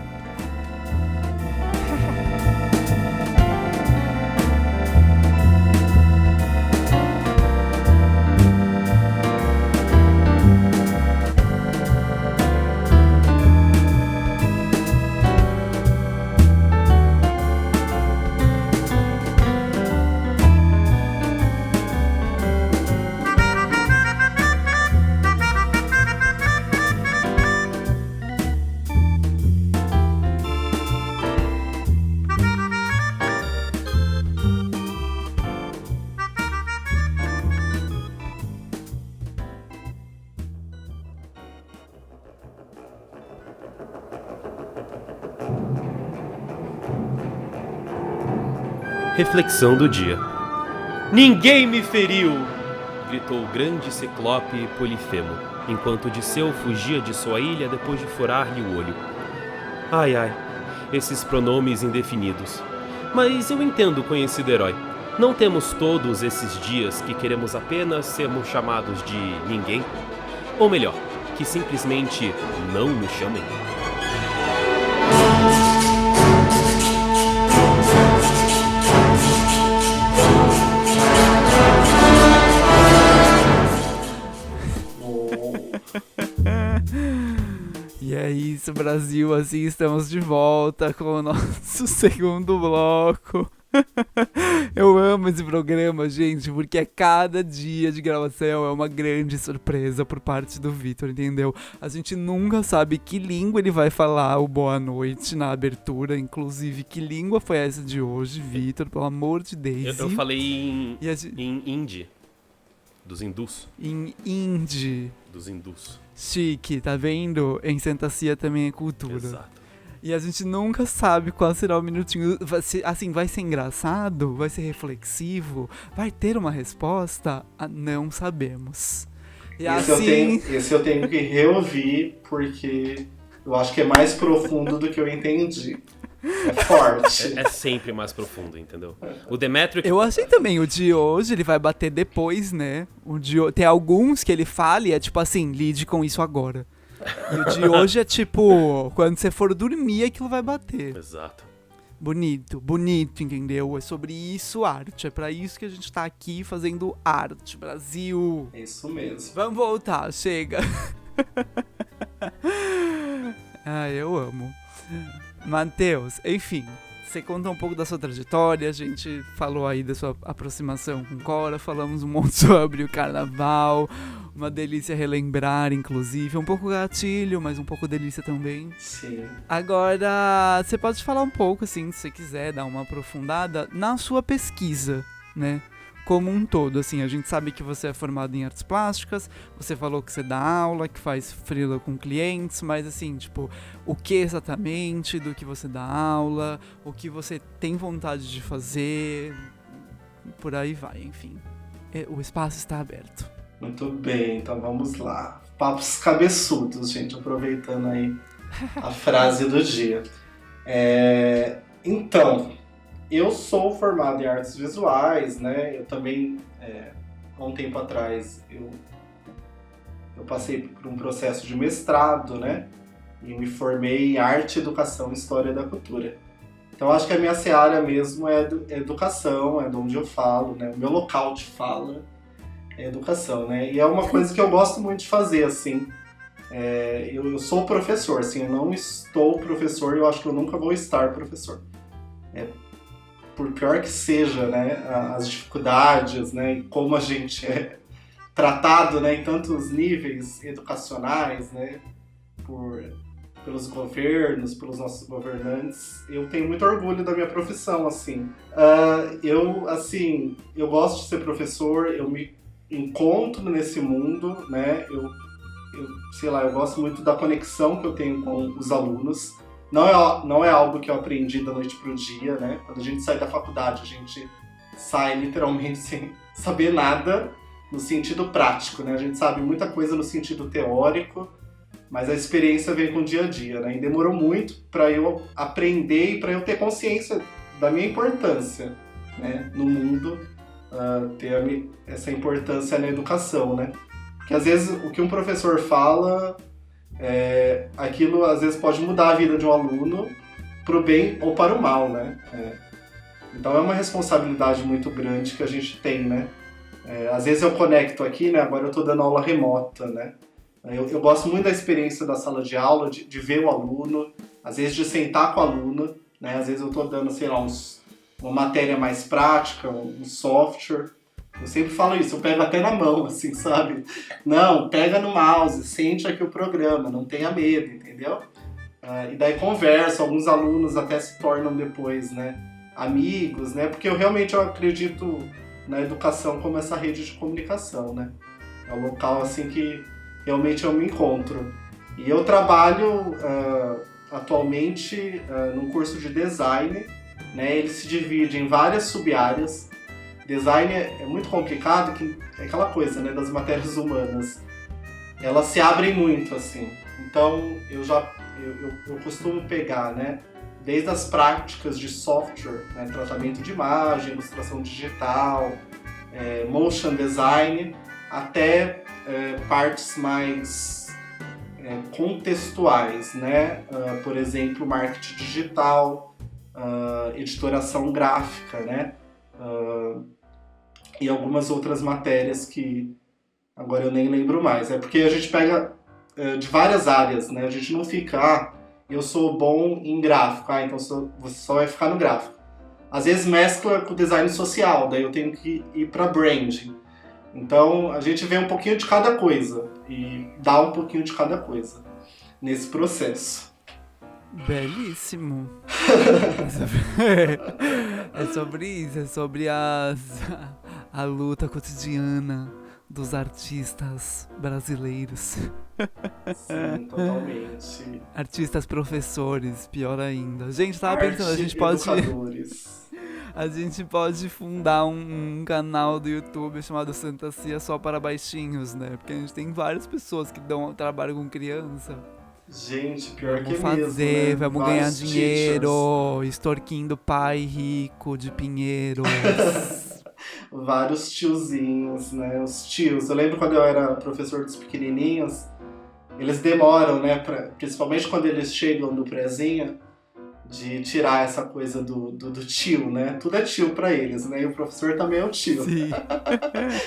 Reflexão do dia. Ninguém me feriu! Gritou o grande ciclope Polifemo, enquanto Odisseu fugia de sua ilha depois de furar-lhe o olho. Ai, ai, esses pronomes indefinidos. Mas eu entendo o conhecido herói. Não temos todos esses dias que queremos apenas sermos chamados de ninguém? Ou melhor, que simplesmente não nos chamem? E é isso, Brasil, assim estamos de volta com o nosso segundo bloco. Eu amo esse programa, gente, porque a cada dia de gravação é uma grande surpresa por parte do Vitor, entendeu? A gente nunca sabe que língua ele vai falar o boa noite na abertura, inclusive que língua foi essa de hoje, Vitor, pelo amor de Deus. Eu falei em hindi, dos hindus. Em hindi. Dos hindus. Chique, tá vendo? Em Santa Cia também é cultura. Exato. E a gente nunca sabe qual será o minutinho. Vai ser engraçado? Vai ser reflexivo? Vai ter uma resposta? Não sabemos. E esse eu tenho que reouvir, porque eu acho que é mais profundo do que eu entendi. É forte. É sempre mais profundo, entendeu? O Demétrio... Eu achei também, o de hoje ele vai bater depois, né? Tem alguns que ele fala e é tipo assim, lide com isso agora. E o de hoje é tipo, quando você for dormir aquilo vai bater. Exato. Bonito, bonito, entendeu? É sobre isso, arte. É pra isso que a gente tá aqui fazendo arte, Brasil. É isso mesmo. Vamos voltar, chega. Eu amo. Matheus, enfim, você conta um pouco da sua trajetória, a gente falou aí da sua aproximação com Cora, falamos um monte sobre o carnaval, uma delícia relembrar, inclusive, um pouco gatilho, mas um pouco delícia também. Sim. Agora, você pode falar um pouco, assim, se você quiser dar uma aprofundada na sua pesquisa, né? Como um todo, assim, a gente sabe que você é formado em artes plásticas, você falou que você dá aula, que faz freela com clientes, mas assim, tipo, o que exatamente do que você dá aula, o que você tem vontade de fazer, por aí vai, enfim. O espaço está aberto. Muito bem, então vamos lá. Papos cabeçudos, gente, aproveitando aí a frase do dia. Então, eu sou formado em artes visuais, né? Eu também, há um tempo atrás, eu passei por um processo de mestrado, né? E me formei em arte, educação e história da cultura. Então, acho que a minha seara mesmo é educação, é de onde eu falo, né? O meu local de fala é educação, né? E é uma coisa que eu gosto muito de fazer, assim. Eu sou professor, assim, eu não estou professor e eu acho que eu nunca vou estar professor. Por pior que seja, né, as dificuldades, né, e como a gente é tratado, né, em tantos níveis educacionais, né, pelos governos, pelos nossos governantes, eu tenho muito orgulho da minha profissão, assim. Eu gosto de ser professor, eu me encontro nesse mundo, né, eu gosto muito da conexão que eu tenho com os alunos. Não é algo que eu aprendi da noite pro dia, né? Quando a gente sai da faculdade, a gente sai literalmente sem saber nada no sentido prático, né? A gente sabe muita coisa no sentido teórico, mas a experiência vem com o dia a dia, né? E demorou muito para eu aprender e para eu ter consciência da minha importância, né? No mundo, ter essa importância na educação, né? Porque às vezes o que um professor fala... aquilo às vezes pode mudar a vida de um aluno para o bem ou para o mal, né? Então é uma responsabilidade muito grande que a gente tem, né? Às vezes eu conecto aqui, né? Agora eu estou dando aula remota, né? Eu gosto muito da experiência da sala de aula, de ver o aluno, às vezes de sentar com o aluno, né? Às vezes eu estou dando, sei lá, uma matéria mais prática, um software. Eu sempre falo isso, eu pego até na mão, assim, sabe? Não, pega no mouse, sente aqui o programa, não tenha medo, entendeu? E daí converso, alguns alunos até se tornam depois, né, amigos, né? Porque eu acredito na educação como essa rede de comunicação, né? É o local, assim, que realmente eu me encontro. E eu trabalho atualmente num curso de design, né? Ele se divide em várias sub-áreas. Design é muito complicado, que é aquela coisa, né, das matérias humanas. Elas se abrem muito, assim. Então, eu costumo pegar, né, desde as práticas de software, né, tratamento de imagem, ilustração digital, motion design, até partes mais contextuais, né? Por exemplo, marketing digital, editoração gráfica, né? E algumas outras matérias que agora eu nem lembro mais. É porque a gente pega de várias áreas, né? A gente não fica, eu sou bom em gráfico, então você só vai ficar no gráfico. Às vezes mescla com design social, daí eu tenho que ir para branding. Então a gente vê um pouquinho de cada coisa e dá um pouquinho de cada coisa nesse processo. Belíssimo. É sobre isso, é sobre a luta cotidiana dos artistas brasileiros. Sim, totalmente. Artistas professores, pior ainda. Gente, tava pensando, a gente pode fundar um canal do YouTube chamado Santa Cia só para baixinhos, né? Porque a gente tem várias pessoas que trabalham com criança. Gente, pior vamos que fazer, mesmo, né? Vamos Vários ganhar dinheiro, teachers. extorquindo pai rico de Pinheiros. Vários tiozinhos, né? Os tios. Eu lembro quando eu era professor dos pequenininhos, eles demoram, né? Principalmente quando eles chegam do prézinho, de tirar essa coisa do tio, né? Tudo é tio pra eles, né? E o professor também é o tio. Sim.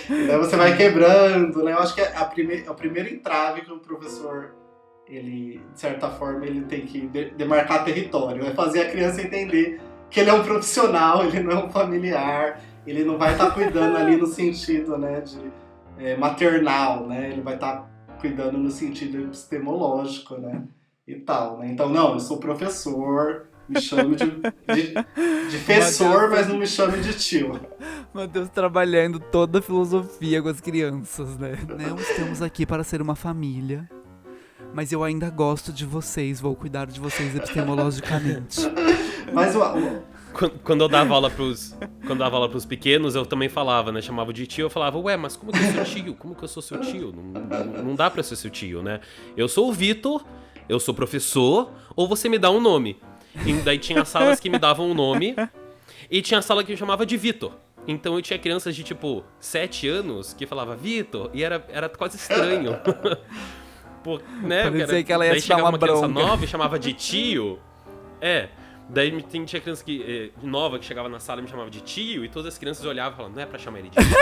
E daí você vai quebrando, né? Eu acho que é o primeiro entrave que o professor, ele, de certa forma, ele tem que demarcar território. É fazer a criança entender que ele é um profissional, ele não é um familiar, ele não vai estar cuidando ali no sentido, né, de maternal, né? Ele vai estar cuidando no sentido epistemológico, né? E tal, né? Então, não, eu sou professor, me chame de professor, mas não me chame de tio. Matheus trabalhando toda a filosofia com as crianças, né? Não estamos aqui para ser uma família, mas eu ainda gosto de vocês, vou cuidar de vocês epistemologicamente. Mas Quando eu dava aula pros pequenos, eu também falava, né? Chamava de tio, eu falava, ué, mas como que eu sou tio? Como que eu sou seu tio? Não dá pra ser seu tio, né? Eu sou o Vitor, eu sou professor, ou você me dá um nome. E daí tinha salas que me davam um nome, e tinha sala que me chamava de Vitor. Então eu tinha crianças de, 7 anos que falava Vitor, e era quase estranho. Pô, né? Parecia que ela ia daí te dar chegava uma uma criança bronca. nova e chamava de tio. Daí tinha criança nova que chegava na sala e me chamava de tio, e todas as crianças olhavam e falavam, não é pra chamar ele de tio.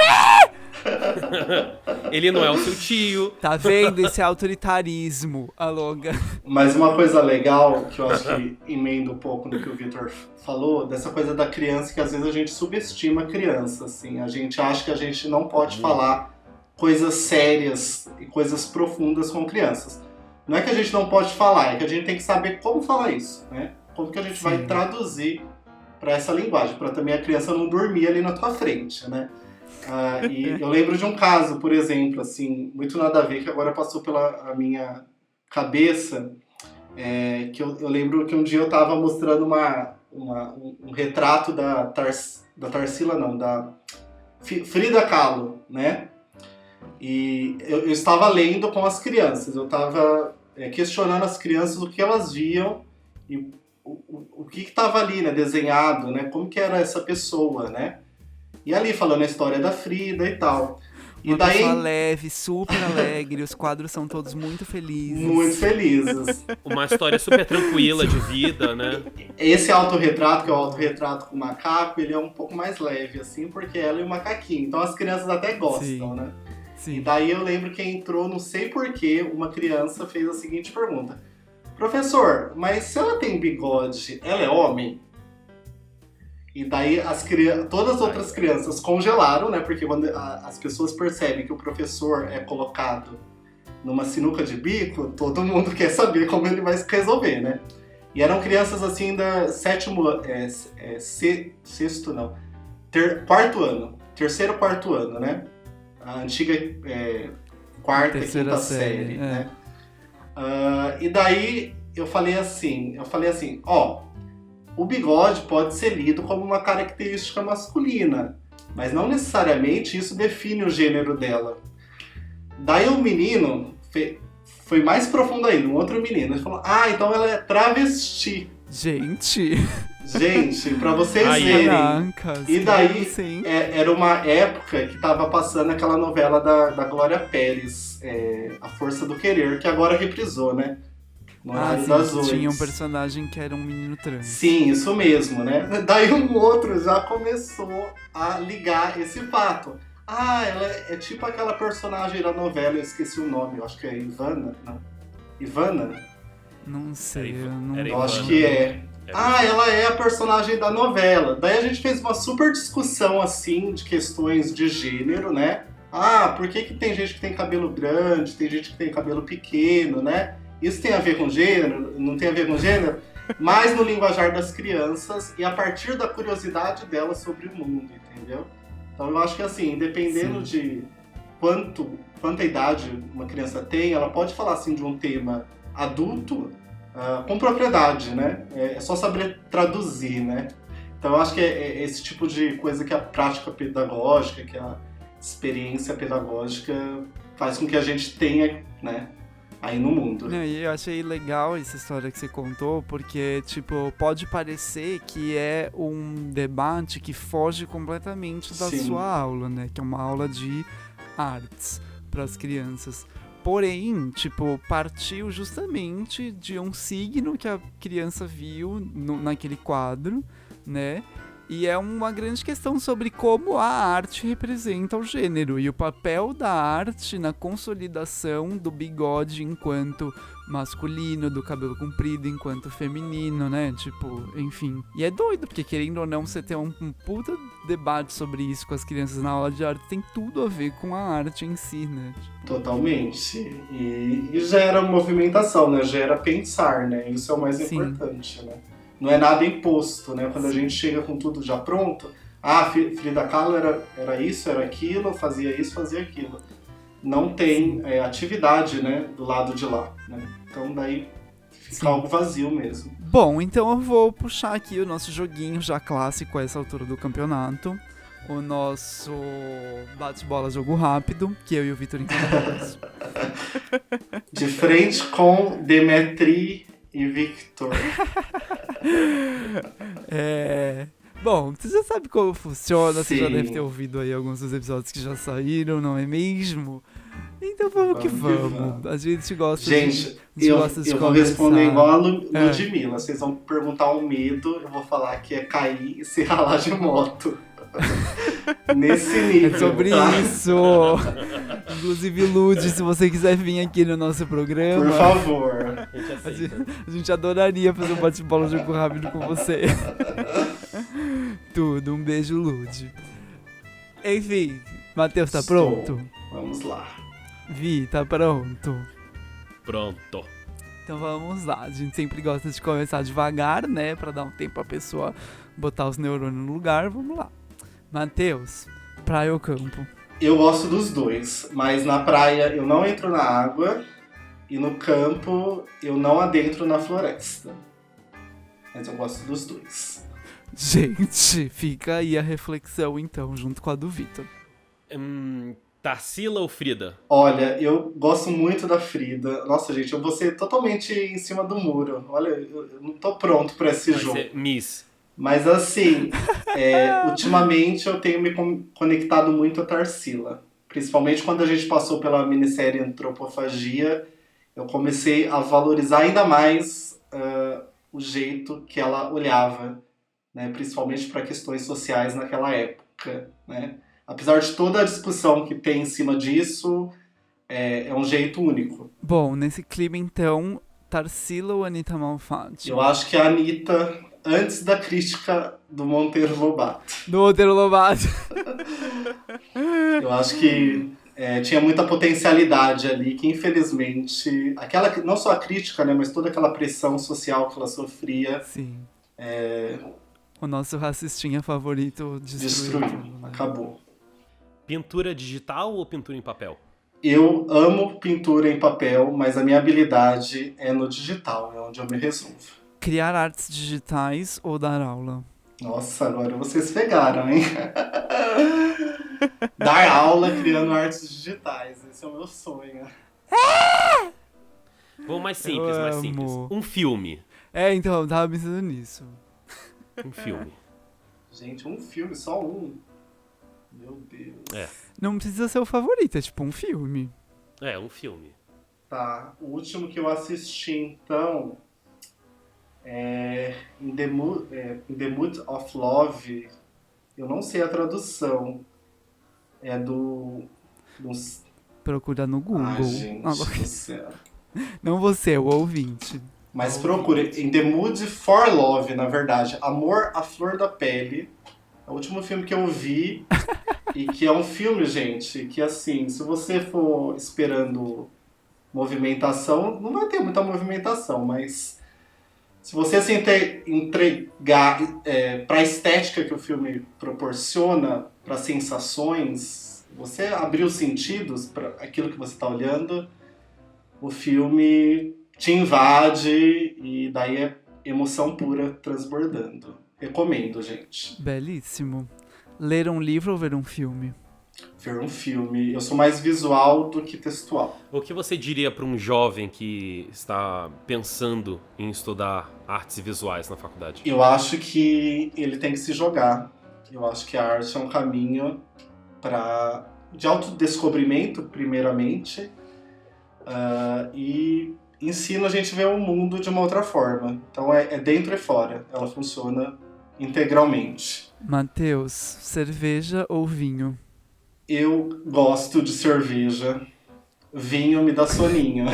Ele não é o seu tio. Tá vendo esse autoritarismo, Alonga? Mas uma coisa legal, que eu acho que emenda um pouco no que o Vitor falou, dessa coisa da criança, que às vezes a gente subestima a criança, assim. A gente acha que a gente não pode falar coisas sérias e coisas profundas com crianças. Não é que a gente não pode falar, é que a gente tem que saber como falar isso, né? Como que a gente vai traduzir para essa linguagem, para também a criança não dormir ali na tua frente, né? E eu lembro de um caso, por exemplo, assim, muito nada a ver, que agora passou pela minha cabeça, que eu lembro que um dia eu estava mostrando um retrato da Tarsila, não, da Frida Kahlo, né? E eu estava lendo com as crianças, eu estava questionando as crianças o que elas viam e o que estava ali, né, desenhado, né, como que era essa pessoa, né? E ali falando a história da Frida e tal. Uma pessoa leve, super alegre, os quadros são todos muito felizes. Muito felizes. Uma história super tranquila de vida, né? Esse autorretrato, que é o autorretrato com o macaco, ele é um pouco mais leve, assim, porque ela e o macaquinho. Então as crianças até gostam, né? Sim. E daí eu lembro que entrou, não sei porquê, uma criança fez a seguinte pergunta. Professor, mas se ela tem bigode, ela é homem? E daí todas as outras crianças congelaram, né? Porque quando as pessoas percebem que o professor é colocado numa sinuca de bico, todo mundo quer saber como ele vai se resolver, né? E eram crianças assim da terceiro, quarto ano, né? A antiga quarta e quinta série, né? E daí eu falei assim, o bigode pode ser lido como uma característica masculina, mas não necessariamente isso define o gênero dela. Daí o menino foi mais profundo ainda, um outro menino, ele falou, então ela é travesti. Gente, pra vocês verem. Caraca, E daí era uma época que tava passando aquela novela da Glória Pérez, A Força do Querer, que agora reprisou, né? No horário das 8. Tinha um personagem que era um menino trans. Sim, isso mesmo, né? Daí um outro já começou a ligar esse fato. Ela é tipo aquela personagem da novela, eu esqueci o nome, eu acho que é Ivana, não? Ivana? Não sei, eu acho que é. Ela é a personagem da novela. Daí a gente fez uma super discussão, assim, de questões de gênero, né? Por que tem gente que tem cabelo grande, tem gente que tem cabelo pequeno, né? Isso tem a ver com gênero? Não tem a ver com gênero? Mas no linguajar das crianças e a partir da curiosidade delas sobre o mundo, entendeu? Então eu acho que assim, dependendo de quanta idade uma criança tem, ela pode falar assim de um tema adulto com propriedade, né? É só saber traduzir, né? Então eu acho que é esse tipo de coisa que a prática pedagógica, que a experiência pedagógica faz com que a gente tenha, né? Aí no mundo. E eu achei legal essa história que você contou, porque, pode parecer que é um debate que foge completamente da sua aula, né? Que é uma aula de artes para as crianças. Porém, tipo, partiu justamente de um signo que a criança viu naquele quadro, né? E é uma grande questão sobre como a arte representa o gênero e o papel da arte na consolidação do bigode enquanto masculino, do cabelo comprido enquanto feminino, né? Tipo, enfim. E é doido, porque querendo ou não, você ter um puta debate sobre isso com as crianças na aula de arte tem tudo a ver com a arte em si, né? Totalmente. E gera movimentação, né? Gera pensar, né? Isso é o mais importante, né? Não é nada imposto, né? Quando a gente chega com tudo já pronto, Frida Kahlo era isso, era aquilo, fazia isso, fazia aquilo. Não tem atividade, né, do lado de lá, né? Então daí fica algo vazio mesmo. Bom, então eu vou puxar aqui o nosso joguinho já clássico a essa altura do campeonato. O nosso bate-bola jogo rápido, que eu e o Vitor encontramos. De frente com Demetri e Victor. Bom, você já sabe como funciona, Sim. você já deve ter ouvido aí alguns dos episódios que já saíram, não é mesmo? Então vamos que vamos. A gente gosta gente, de eu conversar. vou responder igual a Ludmilla. Vocês vão perguntar um medo, eu vou falar que é cair e se ralar de moto. Nesse nível. É sobre isso. Inclusive, Lud, se você quiser vir aqui no nosso programa, por favor. a gente adoraria fazer um bate-bola jogo rápido com você. Tudo, um beijo, Lud. Enfim, Matheus, tá pronto? Vamos lá. Vi, tá pronto? Pronto. Então vamos lá. A gente sempre gosta de começar devagar, né? Pra dar um tempo pra pessoa botar os neurônios no lugar. Vamos lá. Matheus, praia ou campo? Eu gosto dos dois, mas na praia eu não entro na água e no campo eu não adentro na floresta. Mas eu gosto dos dois. Gente, fica aí a reflexão então, junto com a do Vitor. Tarsila ou Frida? Olha, eu gosto muito da Frida. Nossa, gente, eu vou ser totalmente em cima do muro. Olha, eu não tô pronto pra esse jogo. Vai ser Miss. Mas assim, ultimamente eu tenho me conectado muito a Tarsila. Principalmente quando a gente passou pela minissérie Antropofagia, eu comecei a valorizar ainda mais o jeito que ela olhava, né? Principalmente para questões sociais naquela época, né? Apesar de toda a discussão que tem em cima disso, é um jeito único. Bom, nesse clima então, Tarsila ou Anitta Malfatti? Eu acho que a Anitta, antes da crítica do Monteiro Lobato. Do Monteiro Lobato. Eu acho que tinha muita potencialidade ali, que infelizmente, não só a crítica, né, mas toda aquela pressão social que ela sofria. Sim. O nosso racistinha favorito destruiu. Né? Acabou. Pintura digital ou pintura em papel? Eu amo pintura em papel, mas a minha habilidade é no digital, é onde eu me resolvo. Criar artes digitais ou dar aula? Nossa, agora vocês pegaram, hein? Dar aula criando artes digitais, esse é o meu sonho. Vamos mais simples, mais simples. Um filme. Então, eu tava pensando nisso. Um filme. Gente, um filme, só um. Meu Deus. Não precisa ser o favorito, é tipo um filme. Um filme. Tá, o último que eu assisti, então, In the Mood of Love. Eu não sei a tradução. É Procura no Google. Gente do céu. Não você, o ouvinte. Mas procure. In the Mood for Love, na verdade. Amor à Flor da Pele. É o último filme que eu vi. E que é um filme, gente, que assim, se você for esperando movimentação, não vai ter muita movimentação, mas se você se entregar para a estética que o filme proporciona, para sensações, você abrir os sentidos para aquilo que você está olhando, o filme te invade e daí é emoção pura transbordando. Recomendo, gente. Belíssimo. Ler um livro ou ver um filme? Ver um filme. Eu sou mais visual do que textual. O que você diria para um jovem que está pensando em estudar artes visuais na faculdade? Eu acho que ele tem que se jogar. Eu acho que a arte é um caminho de autodescobrimento, primeiramente, e ensina a gente a ver o mundo de uma outra forma. Então é dentro e fora, ela funciona integralmente. Matheus, cerveja ou vinho? Eu gosto de cerveja, vinho me dá soninho.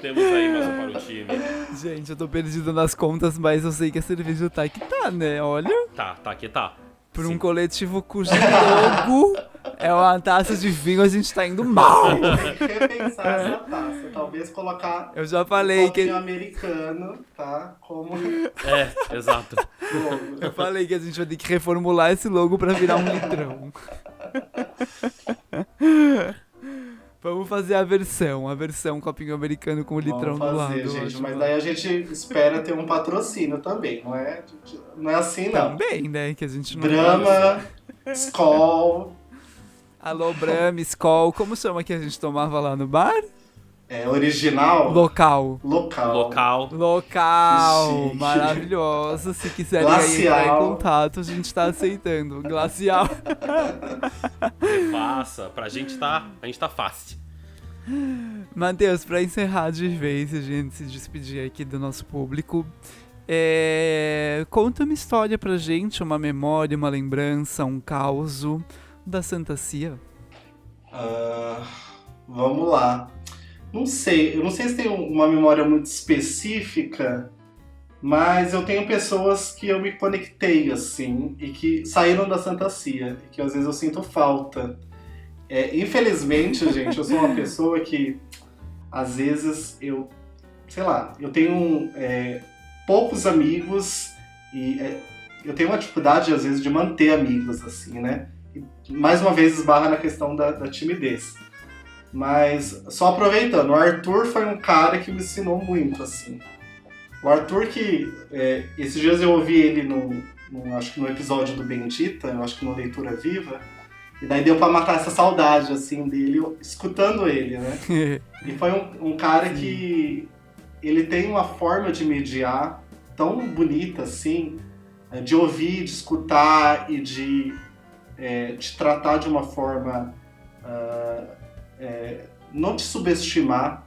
Temos aí mais um para o time. Gente, eu tô perdido nas contas, mas eu sei que a cerveja tá que tá, né? Olha, Tá aqui, tá. por Sim. um coletivo cujo logo é uma taça de vinho, a gente tá indo mal. Tem que repensar essa taça. Talvez colocar Eu já um falei que... copinho americano, tá? Como Exato. logo. Eu falei que a gente vai ter que reformular esse logo pra virar um litrão. Vamos fazer a versão copinho americano com o litrão Vamos do fazer, lado. gente. Ótimo. Mas daí a gente espera ter um patrocínio também, não é assim, não. Também, né? Que a gente não... Brahma, Skol, Alô, Brahma, Skol, como chama que a gente tomava lá no bar? original, Local. local. Local, Chique. maravilhoso. Se quiserem aí entrar em Glacial. contato, a gente tá aceitando. Glacial. Faça. A gente tá fácil. Matheus, pra encerrar de vez, a gente se despedir aqui do nosso público, conta uma história pra gente, uma memória, uma lembrança, um causo da Santa Cia. Vamos lá. Eu não sei se tem uma memória muito específica, mas eu tenho pessoas que eu me conectei, assim, e que saíram da Santa Cia, e que às vezes eu sinto falta. Infelizmente, gente, eu sou uma pessoa que, às vezes, eu tenho poucos amigos e eu tenho uma dificuldade, às vezes, de manter amigos, assim, né? E, mais uma vez, esbarra na questão da timidez. Mas, só aproveitando, o Arthur foi um cara que me ensinou muito, assim. O Arthur que, esses dias eu ouvi ele acho que no episódio do Bendita, eu acho que no Leitura Viva, e daí deu pra matar essa saudade, assim, dele, escutando ele, né? E foi um cara que ele tem uma forma de mediar tão bonita, assim, de ouvir, de escutar e de te tratar de uma forma não te subestimar,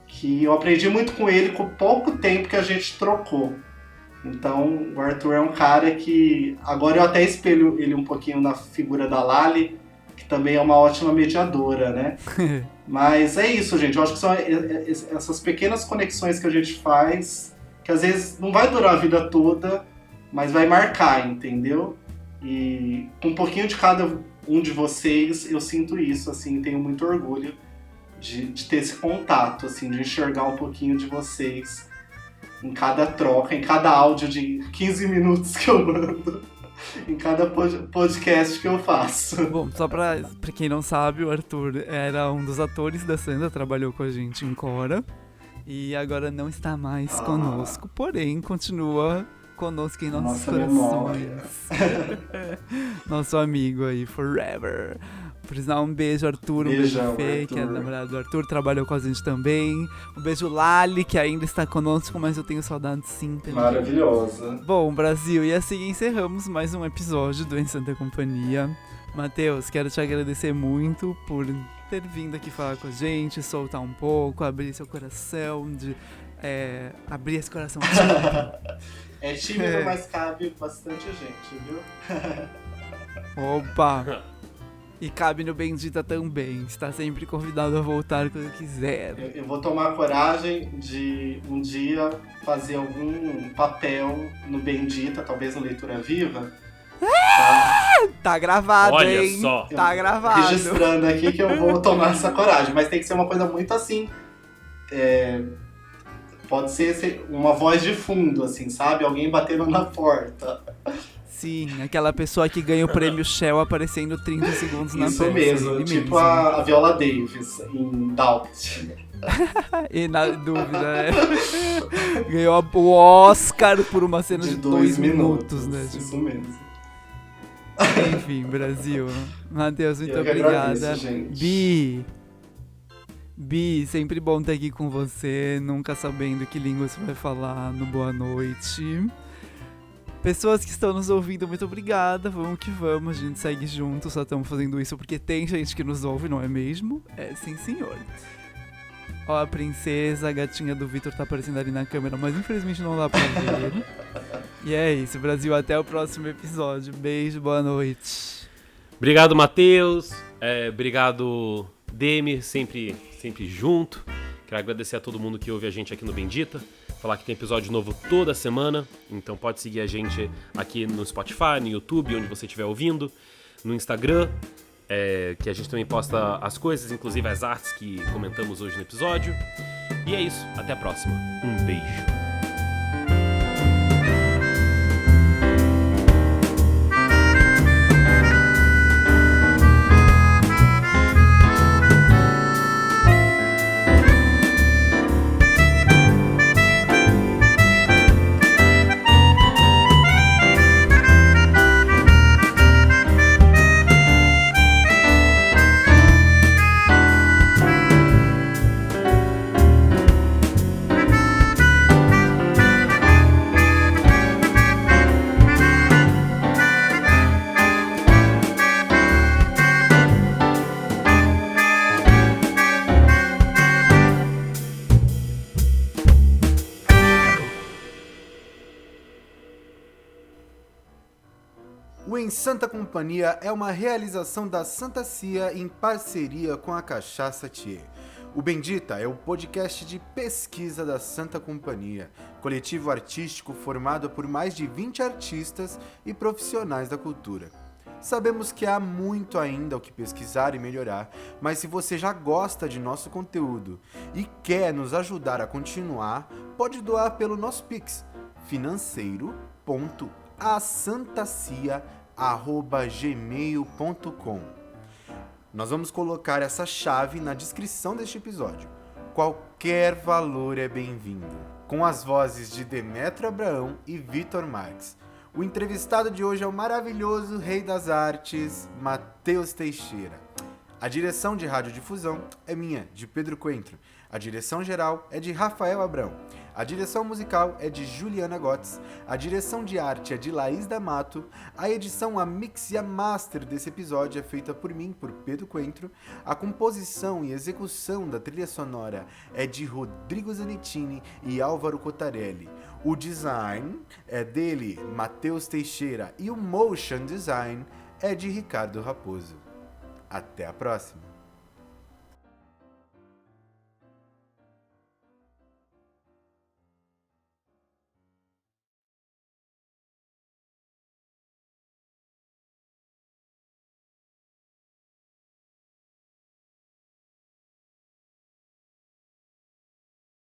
que eu aprendi muito com ele com o pouco tempo que a gente trocou. Então, o Arthur é um cara que... Agora eu até espelho ele um pouquinho na figura da Lali, que também é uma ótima mediadora, né? Mas é isso, gente. Eu acho que são essas pequenas conexões que a gente faz, que às vezes não vai durar a vida toda, mas vai marcar, entendeu? E com um pouquinho de cada um de vocês, eu sinto isso, assim, tenho muito orgulho de ter esse contato, assim, de enxergar um pouquinho de vocês em cada troca, em cada áudio de 15 minutos que eu mando, em cada podcast que eu faço. Bom, só pra quem não sabe, o Arthur era um dos atores da Santa, trabalhou com a gente em Cora e agora não está mais conosco, porém continua conosco em nossos corações. Nosso amigo aí, forever. Por sinal, um beijo, Arthur, um beijo, Fê, que é namorado do Arthur, trabalhou com a gente também. Um beijo, Lali, que ainda está conosco, mas eu tenho saudade sim. Maravilhosa. Bom, Brasil, e assim encerramos mais um episódio do Em Santa Companhia. Matheus, quero te agradecer muito por ter vindo aqui falar com a gente, soltar um pouco, abrir seu coração, abrir esse coração. É tímido, mas cabe bastante gente, viu? Opa! E cabe no Bendita também. Está sempre convidado a voltar quando quiser. Eu vou tomar coragem de um dia fazer algum papel no Bendita, talvez no Leitura Viva. Tá gravado, Olha hein? só. Tá gravado. Registrando aqui que eu vou tomar essa coragem. Mas tem que ser uma coisa muito assim... Pode ser uma voz de fundo, assim, sabe? Alguém batendo na porta. Sim, aquela pessoa que ganha o prêmio Shell aparecendo 30 segundos na Isso peça. mesmo, ele tipo mesmo. a Viola Davis em Dallas. E na dúvida, ganhou o Oscar por uma cena de 2 minutos, né? Isso mesmo. Enfim, Brasil. Matheus, muito Eu que obrigada. agradeço, gente. Bi, sempre bom estar aqui com você, nunca sabendo que língua você vai falar no Boa Noite. Pessoas que estão nos ouvindo, muito obrigada. Vamos que vamos, a gente segue junto. Só estamos fazendo isso porque tem gente que nos ouve, não é mesmo? É, sim, senhor. Ó, a princesa, a gatinha do Vitor tá aparecendo ali na câmera, mas infelizmente não dá pra ver. E é isso, Brasil. Até o próximo episódio. Beijo, boa noite. Obrigado, Matheus. Obrigado, Demi, sempre junto. Quero agradecer a todo mundo que ouve a gente aqui no Bendita. Falar que tem episódio novo toda semana. Então pode seguir a gente aqui no Spotify, no YouTube, onde você estiver ouvindo. No Instagram, que a gente também posta as coisas, inclusive as artes que comentamos hoje no episódio. E é isso. Até a próxima. Um beijo. O Em Santa Companhia é uma realização da Santa Cia em parceria com a Cachaça Thier. O Bendita é o podcast de pesquisa da Santa Companhia, coletivo artístico formado por mais de 20 artistas e profissionais da cultura. Sabemos que há muito ainda o que pesquisar e melhorar, mas se você já gosta de nosso conteúdo e quer nos ajudar a continuar, pode doar pelo nosso Pix, financeiro.asantacia@gmail.com. Nós vamos colocar essa chave na descrição deste episódio. Qualquer valor é bem-vindo. Com as vozes de Demetrio Abraão e Vitor Marques. O entrevistado de hoje é o maravilhoso rei das artes, Matheus Teixeira. A direção de radiodifusão é minha, de Pedro Coentro. A direção geral é de Rafael Abrão. A direção musical é de Juliana Gotts. A direção de arte é de Laís D'Amato. A edição, a mix e a master desse episódio é feita por mim, por Pedro Coentro. A composição e execução da trilha sonora é de Rodrigo Zanettini e Álvaro Cotarelli. O design é dele, Matheus Teixeira, e o motion design é de Ricardo Raposo. Até a próxima!